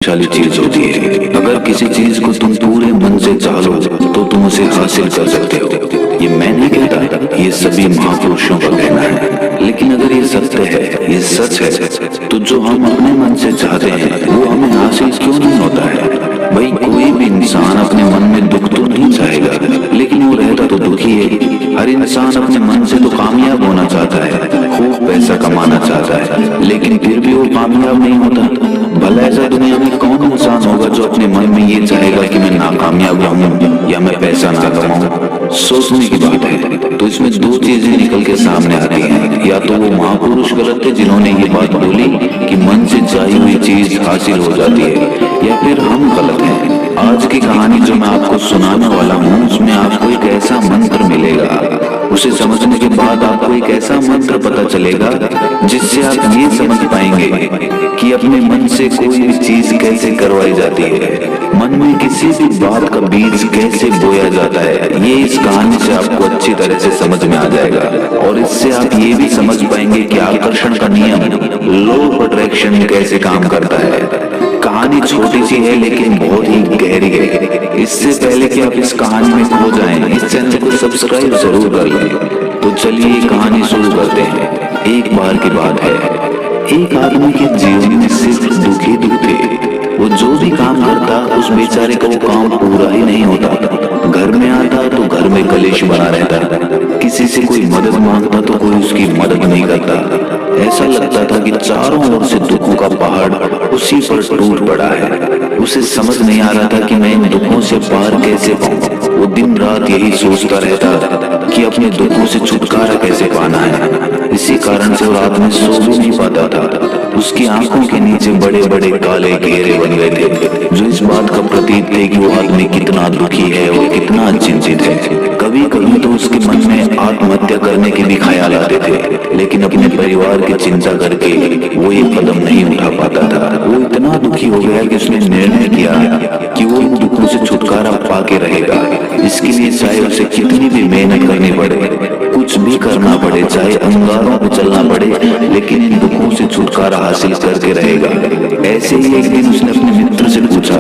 शक्तिशाली चीज होती है। अगर किसी चीज को तुम पूरे मन से चाहो तो तुम उसे हासिल कर सकते हो। ये मैं नहीं कहता, ये सभी महापुरुषों का कहना है। लेकिन अगर ये सत्य है, ये सच है, तो जो हम अपने मन से चाहते हैं वो हमें हासिल क्यों नहीं होता है? भाई कोई भी इंसान अपने मन में दुख तो नहीं चाहेगा, लेकिन वो रहता तो दुखी है। हर इंसान अपने मन से तो कामयाब होना चाहता है, खूब पैसा कमाना चाहता है, लेकिन फिर भी वो कामयाब नहीं होता। भला ऐसा दुनिया में कौन इंसान होगा जो अपने मन में ये चाहेगा कि मैं नाकामयाब रहूं या मैं पैसा ना कमाऊं? सोचने की बात है। तो इसमें दो चीजें निकल के सामने आती हैं, या तो वो महापुरुष गलत थे जिन्होंने ये बात बोली कि मन से चाही हुई चीज हासिल हो जाती है, या फिर हम गलत हैं। आज की कहानी जो मैं आपको सुनाने वाला हूँ उसमें आपको एक ऐसा मंत्र मिलेगा, उसे समझने के बाद आपको एक ऐसा मंत्र पता चलेगा जिससे आप ये समझ पाएंगे कि अपने मन से कोई भी चीज कैसे करवाई जाती है, मन में किसी भी बात का बीज कैसे बोया जाता है। ये इस कहानी से आपको अच्छी तरह से समझ में आ जाएगा, और इससे आप ये भी समझ पाएंगे कि आकर्षण का नियम, लॉ ऑफ अट्रैक्शन कैसे काम करता है। कहानी छोटी सी है लेकिन बहुत ही गहरी है। इससे पहले कि आप इस कहानी में खो जाएं, इस चैनल को सब्सक्राइब जरूर कर लें। तो चलिए कहानी शुरू करते हैं। एक बार की बात है, एक आदमी के जीवन में सिर्फ दुख ही दुख थे। वो जो भी काम करता उस बेचारे का वो काम पूरा ही नहीं होता। घर में आता तो घर में कलेश बना रहता, किसी से कोई मदद मांगता तो कोई उसकी मदद नहीं करता। ऐसा लगता था कि चारों ओर से दुखों का पहाड़ उसी पर टूट पड़ा है। उसे समझ नहीं आ रहा था कि मैं इन दुखों से पार कैसे पाऊं। वो दिन रात यही सोचता रहता कि अपने दुखों से छुटकारा कैसे पाना है। इसी कारण से वो रात में सो भी नहीं पाता था। उसकी आंखों के नीचे बड़े बड़े काले घेरे बन गए थे, जो इस बात का प्रतीक थे कि वो आदमी कितना दुखी है और कितना चिंतित है। कभी कभी तो उसके मन में आत्महत्या करने के भी ख्याल आते थे, लेकिन अपने परिवार की चिंता करके वो ये कदम नहीं उठा पाता था। वो इतना दुखी हो गया कि उसने निर्णय किया कि वो इन दुखों से छुटकारा पाके रहेगा। इसके लिए चाहे उसे कितनी भी मेहनत करनी पड़े, कुछ भी करना पड़े, चाहे अंगारों पे चलना पड़े, लेकिन इन दुखों से छुटकारा हासिल करके रहेगा। ऐसे ही एक दिन उसने अपने मित्र से पूछा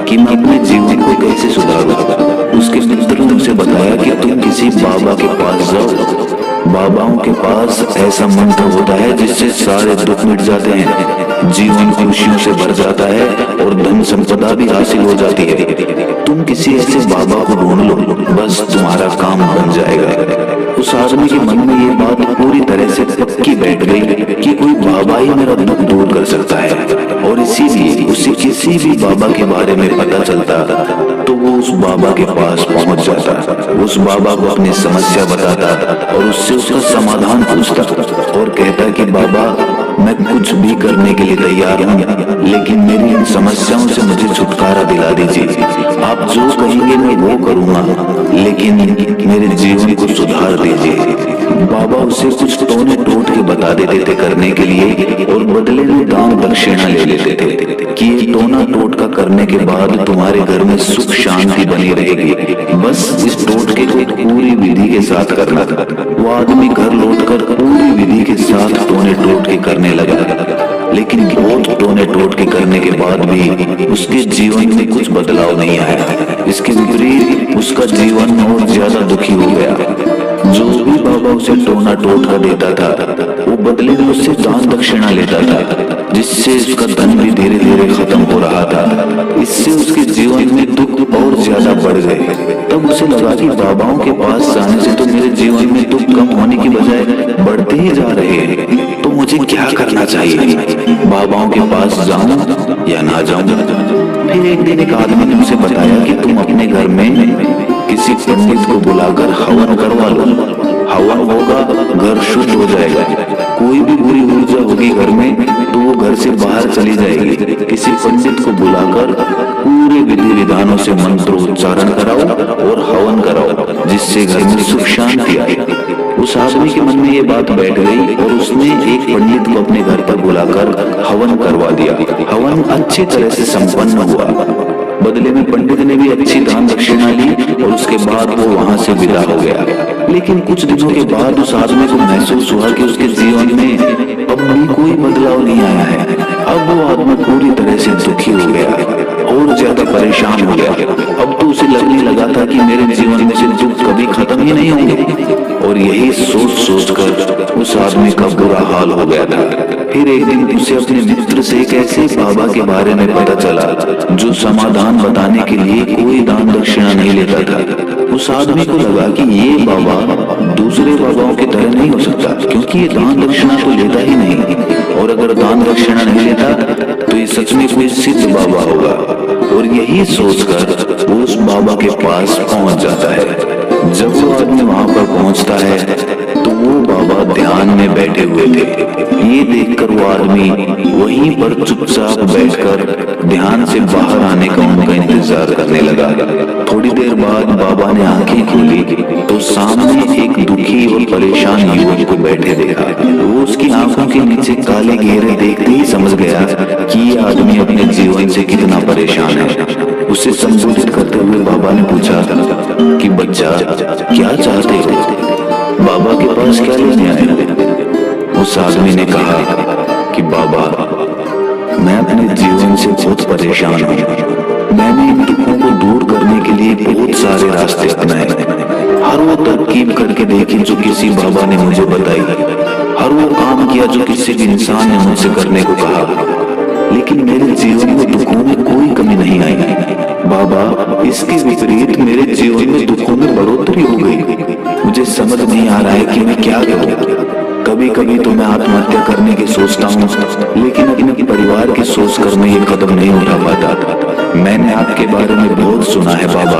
कि मैं अपने जीवन को कैसे सुधारूं। उसके मित्र ने उसे बताया कि तुम किसी बाबा के पास जाओ। बाबाओं के पास ऐसा मंत्र होता है जिससे सारे दुख मिट जाते हैं, जीवन खुशियों से भर जाता है और धन संपदा भी हासिल हो जाती है। तुम किसी ऐसे बाबा को ढूंढ लो, बस तुम्हारा काम बन जाएगा। उस आदमी के मन में ये बात पूरी तरह से पक्की बैठ गई कि कोई बाबा ही मेरा दुख दूर कर सकता है, और इसीलिए उसे किसी भी बाबा के बारे में पता चलता तो वो उस बाबा के पास पहुंच जाता, उस बाबा को अपनी समस्या बताता और उससे उसका समाधान पूछता और कहता कि बाबा मैं कुछ भी करने के लिए तैयार हूँ, लेकिन मेरी इन समस्याओं से मुझे छुटकारा दिला दीजिए। आप जो कहेंगे मैं वो करूँगा, लेकिन मेरे जीवन को सुधार दीजिए। बाबा उसे कुछ टोने टोट के बता देते थे करने के लिए, और बदले में दान दक्षिणा ले लेते थे कि ये टोना टोटका करने के बाद तुम्हारे घर में सुख शांति बनी रहेगी। बस इस टोटके को पूरी विधि के साथ करना था। वो आदमी घर लौटकर पूरी विधि के साथ टोने टोटके करने लगा, लेकिन बहुत टोने टोटके करने के बाद भी उसके जीवन में कुछ बदलाव नहीं आया। इसके विपरीत उसका जीवन और ज्यादा दुखी हो गया। जो भी बाबा उसे टोना टोटका देता था वो बदले में उससे दान दक्षिणा लेता था, जिससे उसका धन भी धीरे धीरे खत्म हो रहा था। इससे उसके जीवन में दुख और ज्यादा बढ़ गए। तब उसे लगा कि बाबाओं के पास जाने से तो मेरे जीवन में दुख कम होने की बजाय बढ़ते ही जा रहे हैं, तो मुझे क्या करना चाहिए? बाबाओं के पास जाऊं या ना जाऊं? फिर एक दिन एक आदमी ने उसे बताया कि तुम अपने घर में किसी पंडित को बुलाकर हवन करवा लो। हवन होगा, घर शुद्ध हो जाएगा। कोई भी बुरी ऊर्जा होगी घर में तो वो घर से बाहर चली जाएगी। किसी पंडित को बुलाकर पूरे विधि विधानों से मंत्रोच्चारण कराओ और हवन कराओ, जिससे घर में सुख शांति आए। उस आदमी के मन में ये बात बैठ गई और उसने एक पंडित को अपने घर पर बुलाकर हवन करवा दिया। हवन अच्छी तरह से संपन्न हुआ। बदले में पंडित ने भी अच्छी दान दक्षिणा ली और उसके बाद वो वहां से विदा हो गया। लेकिन कुछ दिनों के बाद उस आदमी को महसूस हुआ कि उसके जीवन में अब भी कोई बदलाव नहीं आया है। अब वो आदमी पूरी तरह से दुखी हो गया और ज्यादा परेशान हो गया। अब तो उसे लगने लगा था कि मेरे जीवन में से दुख कभी खत्म ही नहीं होंगे, और यही सोच सोचकर उस आदमी का बुरा हाल हो गया था। फिर एक दिन उसे अपने मित्र से एक ऐसे बाबा के बारे में पता चला जो समाधान बताने के लिए कोई दान दक्षिणा नहीं लेता था। उस आदमी को लगा कि ये बाबा दूसरे बाबाओं की तरह नहीं हो सकता, क्योंकि ये दान दक्षिणा तो लेता ही नहीं, और अगर दान दक्षिणा नहीं लेता तो ये सच में कोई सिद्ध बाबा होगा। और यही सोचकर वो उस बाबा के पास पहुंच जाता है। जब वो आदमी वहां पर पहुंचता है तो वो बाबा ध्यान में बैठे हुए थे। ये देखकर वो आदमी वहीं पर चुपचाप बैठकर ध्यान से बाहर आने का उनका इंतजार करने लगा। थोड़ी देर बाद बाबा ने आंखें खोली तो सामने एक दुखी और परेशान युवक को बैठे देखा। वो उसकी आंखों के नीचे काले घेरे देखते ही समझ गया कि ये आदमी अपने जीवन से कितना परेशान है। उसे संबोधित करते हुए बाबा ने पूछा कि बच्चा, क्या चाहते हो? बाबा के पास क्या लेने आए हो? उस आदमी ने कहा कि बाबा, मैं अपने जीवन से बहुत परेशान हूँ। मैंने इन दुखों को दूर करने के लिए बहुत सारे रास्ते अपनाए, हर वो तरकीब करके देखी जो किसी बाबा ने मुझे बताई, हर वो काम किया जो किसी भी इंसान ने मुझसे करने को कहा, लेकिन मेरे जीवन में दुखों में कोई कमी नहीं आई। बाबा, इसके विपरीत मेरे जीवन में दुखों में बढ़ोतरी हो गई। मुझे समझ नहीं आ रहा है कि मैं क्या करूं। कभी कभी तो मैं आत्महत्या करने की सोचता हूँ, लेकिन अपने परिवार की सोच कर मैं ये कदम नहीं उठा पाता। मैंने आपके बारे में बहुत सुना है बाबा,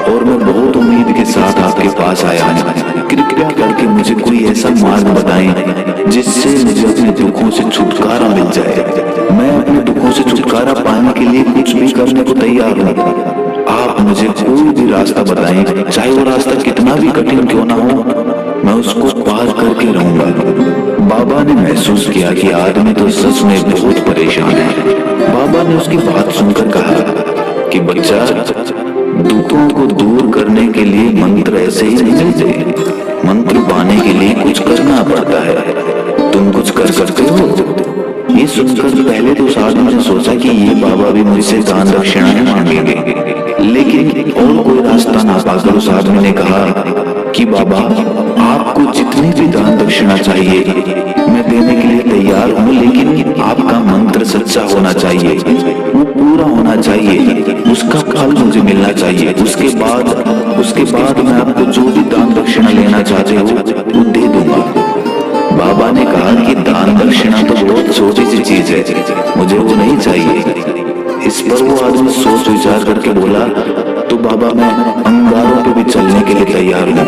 और मैं बहुत उम्मीद के साथ आपके पास आया हूँ। कृपया करके मुझे कोई ऐसा मार्ग बताएं जिससे मुझे अपने दुखों से छुटकारा मिल जाए। मैं अपने दुखों से छुटकारा पाने के लिए कुछ भी करने को तैयार हूँ। आप मुझे कोई भी रास्ता बताएं, चाहे वो रास्ता कितना भी कठिन क्यों ना हो, मैं उसको पार करके रहूंगा। बाबा ने महसूस किया कि आदमी तो सच में बहुत परेशान है। बाबा ने उसकी बात सुनकर कहा कि बच्चा, दुखों को दूर करने के लिए मंत्र ऐसे ही नहीं मिलते। मंत्र पाने के लिए कुछ करना पड़ता है। तुम कुछ कर सकते हो? ये सुनकर पहले तो उस आदमी ने सोचा कि ये बाबा भी मुझसे दान दक्षिणा मांगेंगे, लेकिन और कोई रास्ता ना पाकर उस आदमी ने कहा कि बाबा, आपको जितनी भी दान दक्षिणा चाहिए मैं देने के लिए तैयार हूँ, लेकिन आपका मंत्र सच्चा होना चाहिए, वो पूरा होना चाहिए, उसका फल मुझे मिलना चाहिए। उसके बाद मैं आपको जो भी दान दक्षिणा लेना चाहते हो वो दे दूंगा। बाबा ने कहा कि दान दक्षिणा तो बहुत छोटी सी चीज है, मुझे वो नहीं चाहिए। इस पर वो आदमी सोच विचार करके बोला, तो बाबा, मैं अंगारों पे भी चलने के लिए तैयार हूँ,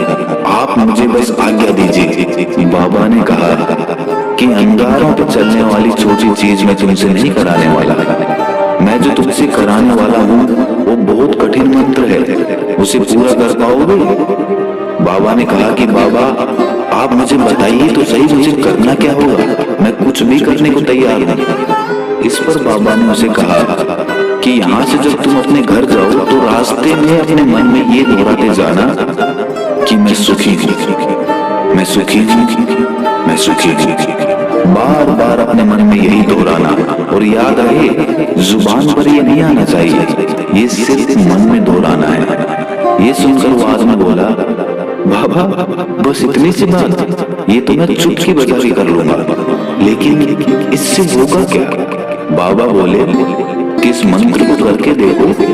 आप मुझे बस आज्ञा दीजिए। बाबा ने कहा कि अंगारों पे चलने वाली छोटी चीज मैं तुमसे नहीं कराने वाला। मैं जो तुमसे कराने वाला हूँ वो बहुत कठिन मंत्र है, उसे पूरा कर पाओगे? बाबा ने कहा कि बाबा, आप मुझे बताइए तो सही, मुझे करना क्या होगा? मैं कुछ भी करने को तैयार हूँ। इस पर बाबा ने उसे कहा कि यहाँ से जब तुम अपने घर जाओ तो रास्ते में अपने मन में ये दोहराते जाना कि मैं सुखी हूँ, मैं सुखी हूँ, मैं सुखी हूँ। बार बार अपने मन में यही दोहराना, और याद रहे, जुबान पर ये नहीं आना चाहिए, ये सिर्फ मन में दोहराना है। ये सुनकर वो आदमी बोला, बाबा, बस इतनी सी बात, ये तो मैं चुटकी बजा के कर लूंगा, लेकिन इससे होगा क्या? बाबा बोले कि इस मंत्र को करके देखो,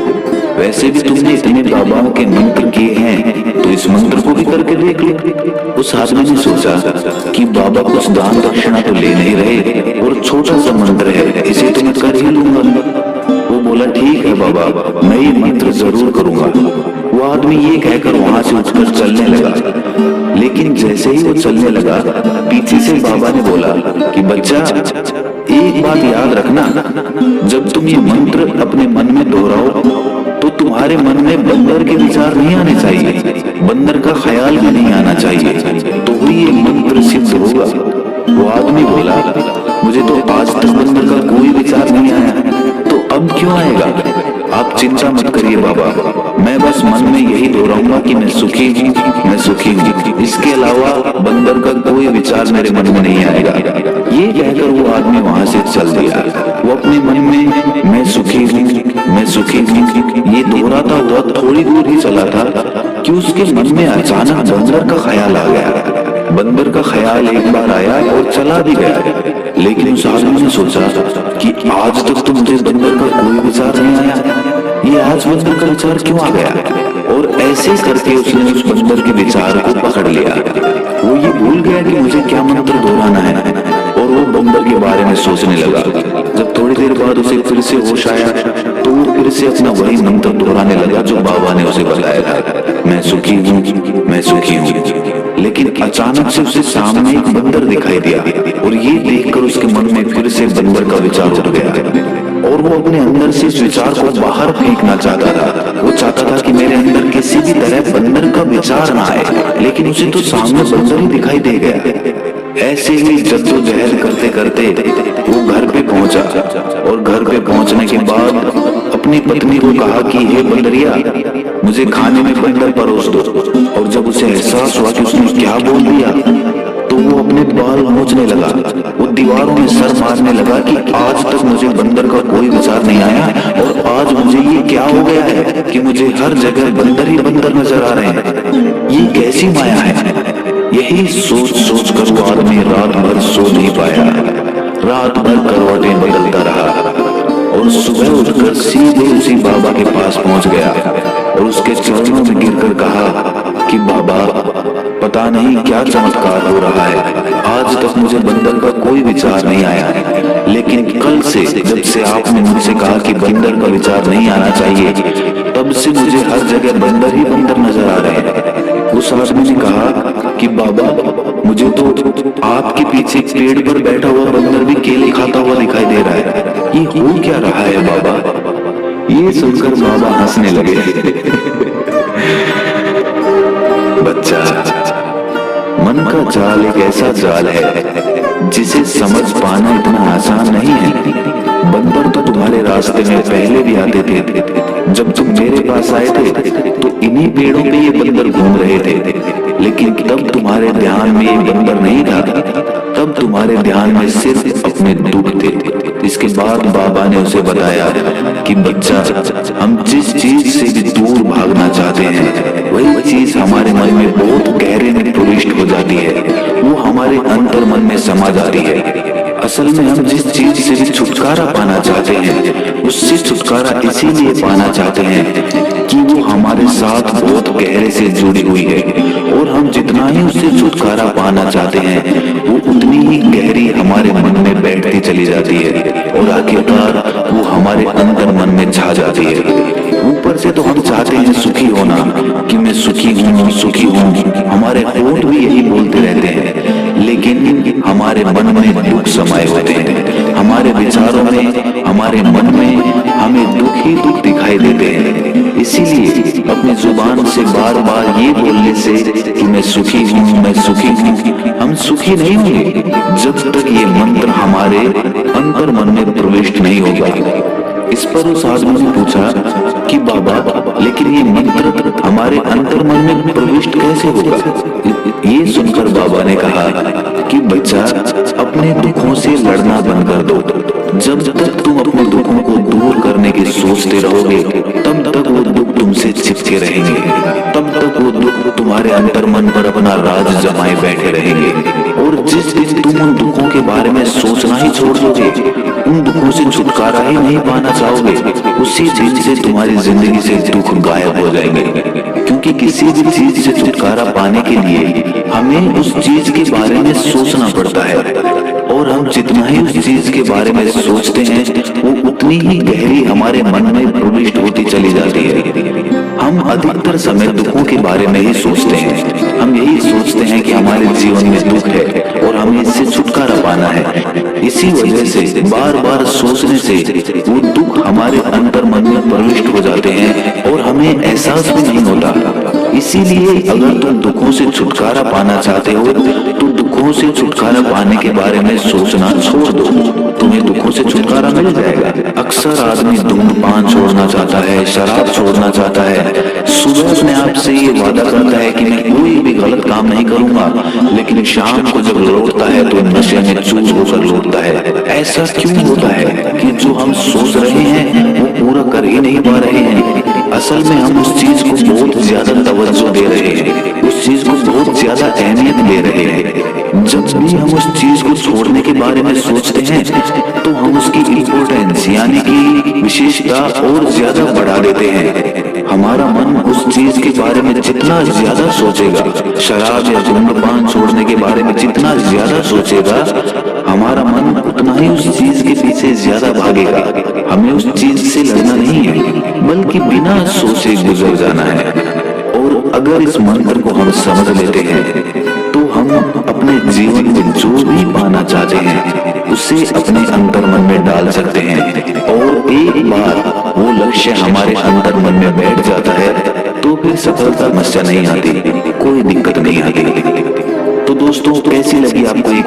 वैसे भी तुमने इतने बाबाओं के मंत्र किए हैं, तो इस मंत्र को भी करके देख लो। उस आदमी ने सोचा कि बाबा कुछ दान दक्षिणा तो ले नहीं रहे, और छोटा सा मंत्र है, इसे तो मैं कर ही लूंगा। वो बोला, ठीक है बाबा, मैं ये मंत्र जरूर करूंगा। वो आदमी ये कहकर वहां से उठकर चलने लगा, लेकिन जैसे ही वो चलने लगा, पीछे से बाबा ने बोला कि बच्चा, एक बात याद रखना, जब तुम ये मंत्र अपने मन में दोहराओ तो तुम्हारे मन में बंदर के विचार नहीं आने चाहिए, बंदर का ख्याल भी नहीं आना चाहिए, तो ही ये मंत्र सिद्ध होगा। वो आदमी बोला, मुझे तो आज तक बंदर का कोई विचार नहीं आया, तो अब क्यों आएगा? आप चिंता मत करिए बाबा, मैं बस मन में यही दोहराऊंगा कि मैं सुखी हूँ, मैं सुखी हूँ। इसके अलावा बंदर का कोई विचार मेरे मन में नहीं आएगा। ये कहकर वो आदमी वहां से चल दिया। वो अपने मन में मैं सुखी हूँ, मैं सुखी हूँ ये दोहराता हुआ थोड़ी दूर ही चला था कि उसके मन में अचानक बंदर का ख्याल आ गया। बंदर का ख्याल एक बार आया और चला भी गया, लेकिन उस आदमी ने सोचा कि आज तक तो मुझे बंदर का कोई विचार नहीं आया, ये आज बंदर का विचार क्यों आ गया? और ऐसे करके उसने उस बंदर के विचार को पकड़ लिया। वो ये भूल गया कि मुझे क्या मंत्र दोहराना है और वो बंदर के बारे में सोचने लगा। जब थोड़ी देर बाद उसे फिर से होश आया तो वो फिर से अपना वही मंत्र दोहराने लगा जो बाबा ने उसे बताया था, मैं सुखी हूँ, मैं सुखी हूँ। लेकिन अचानक से उसे सामने एक बंदर दिखाई दिया और ये देखकर उसके मन में फिर से बंदर का विचार उठ गया और वो अपने अंदर से इस विचार को बाहर फेंकना चाहता था। वो चाहता था कि मेरे अंदर किसी भी तरह बंदर का विचार ना आए, लेकिन उसे तो सामने बंदर ही दिखाई दे गया। ऐसे ही जद्दोजहद करते करते वो घर पे पहुंचा और घर पे पहुंचने के बाद अपनी पत्नी को कहा कि हे बंदरिया, मुझे खाने में बंदर परोस दो। और जब उसे एहसास हुआ कि उसने क्या बोल दिया तो वो अपने बाल नोचने लगा। वो दीवारों में सर मारने लगा कि आज तक मुझे बंदर का कोई विचार नहीं आया और आज मुझे ये क्या हो गया है कि मुझे हर जगह बंदर ही बंदर नजर आ रहे हैं, ये कैसी माया है? यही सोच सोच कर वो आदमी रात भर सो नहीं पाया। रात भर करवटें बदलता रहा और सुबह उठकर सीधे उसी बाबा के पास पहुंच गया और उसके चरणों में गिरकर कहा कि बाबा, पता नहीं क्या चमत्कार हो रहा है, आज तक मुझे बंदर का कोई विचार नहीं आया, लेकिन कल से जब से आपने मुझसे कहा कि बंदर का विचार नहीं आना चाहिए, तब से मुझे हर जगह बंदर ही बंदर नजर आ रहे हैं। उस आदमी ने कहा कि बाबा, मुझे तो आपके पीछे पेड़ पर बैठा हुआ बंदर भी केले खाता हुआ दिखाई दे रहा है, ये हो क्या रहा है बाबा? ये सुनकर बाबा हंसने लगे। बच्चा, मन का जाल एक ऐसा जाल है जिसे समझ पाना इतना आसान नहीं है। बंदर तो तुम्हारे रास्ते में पहले भी आते थे। जब तुम मेरे पास आए थे तो इन्हीं पेड़ों पे ये बंदर घूम रहे थे, लेकिन तब तुम्हारे ध्यान में ये बंदर नहीं था, तब तुम्हारे ध्यान में सिर्फ अपने दुख थे। इसके बाद बाबा ने उसे बताया कि बच्चा, हम जिस चीज से भी दूर भागना चाहते हैं वही चीज हमारे मन में बहुत गहरे में प्रविष्ट हो जाती है, वो हमारे अंतर मन में समा जाती है। असल में हम जिस चीज से भी छुटकारा पाना चाहते हैं उससे छुटकारा इसीलिए पाना चाहते हैं कि वो हमारे साथ बहुत गहरे से जुड़ी हुई है, और हम जितना ही उससे छुटकारा पाना चाहते हैं वो उतनी ही गहरी हमारे मन में बैठती चली जाती है और आखिरकार वो हमारे अंतर मन में छा जाती है। ऊपर से तो हम चाहते हैं सुखी होना, कि मैं सुखी हूँ, सुखी हूँ, हमारे होठ भी यही बोलते रहते हैं, लेकिन हमारे मन में दुख समाये होते हैं। हमारे विचारों में, हमारे मन में हमें दुख ही दुख दिखाई देते हैं। इसीलिए अपनी जुबान से बार बार ये बोलने से कि मैं सुखी हूँ, मैं सुखी हूँ, हम सुखी नहीं होंगे जब तक ये मंत्र हमारे अंतर मन में प्रविष्ट नहीं होगा। इस पर उस आदमी ने पूछा कि बाबा, लेकिन ये मंत्र हमारे अंतर मन में प्रविष्ट कैसे होगा? ये सुनकर बाबा ने कहा कि बच्चा, अपने दुखों से लड़ना बंद कर दो। जब तक तुम अपने दुखों को दूर करने की सोचते रहोगे तब तक वो दुख तुमसे चिपके रहेंगे, तब तक वो दुख तुम्हारे अंतर मन पर अपना राज जमाए बैठे रहेंगे। और जिस दिन तुम उन दुखों के बारे में सोचना ही छोड़ दोगे, उन दुखों से छुटकारा ही नहीं पाना चाहोगे, उसी दिन से तुम्हारी जिंदगी से दुख गायब हो जाएंगे। क्योंकि किसी भी चीज से छुटकारा पाने के लिए हमें उस चीज के बारे में सोचना पड़ता है, और हम जितना ही उस चीज के बारे में सोचते हैं वो उतनी ही गहरी हमारे मन में प्रविष्ट होती चली जाती है। हम अधिकतर समय दुखों के बारे में ही सोचते हैं। हम यही सोचते हैं कि हमारे जीवन में दुख है और हमें इससे छुटकारा पाना है। इसी वजह से बार बार सोचने से वो दुख हमारे अंतर मन में प्रविष्ट हो जाते हैं और हमें एहसास भी नहीं होता। इसीलिए अगर तुम दुखों से छुटकारा पाना चाहते हो तो दुखों से छुटकारा पाने के बारे में सोचना छोड़ दो, तुम्हें दुखों से छुटकारा मिल जाएगा। अक्सर आदमी धूम्रपान छोड़ना चाहता है, शराब छोड़ना चाहता है, सुबह अपने आप से ये वादा करता है कि मैं कोई भी गलत काम नहीं करूंगा, लेकिन शाम को जब लौटता है तो नशे में चूर होकर लौटता है। ऐसा क्यों होता है कि जो हम सोच रहे हैं वो पूरा कर ही नहीं पा रहे हैं? असल में हम उस चीज को बहुत ज्यादा तवज्जो दे रहे हैं, उस चीज को बहुत ज्यादा अहमियत दे रहे हैं। जब भी हम उस चीज को छोड़ने के बारे में सोचते हैं तो हम उसकी इम्पोर्टेंस यानी कि विशेषता और ज्यादा बढ़ा देते हैं। हमारा मन उस चीज के बारे में जितना ज्यादा सोचेगा, शराब या धूम्रपान छोड़ने के बारे में जितना ज्यादा सोचेगा, हमारा मन उतना ही उस चीज के पीछे ज्यादा भागेगा। हमें उस चीज से लड़ना नहीं है, बल्कि बिना सोचे गुजर जाना है। और अगर इस मंत्र को हम समझ लेते हैं तो हम अपने जीवन में जो भी पाना चाहते हैं उसे अपने अंतर मन में डाल सकते हैं। और एक बार वो लक्ष्य हमारे अंतर मन में बैठ जाता है तो फिर सफलता समस्या नहीं आती, कोई दिक्कत नहीं आती। तो दोस्तों, कैसी लगी आपको ये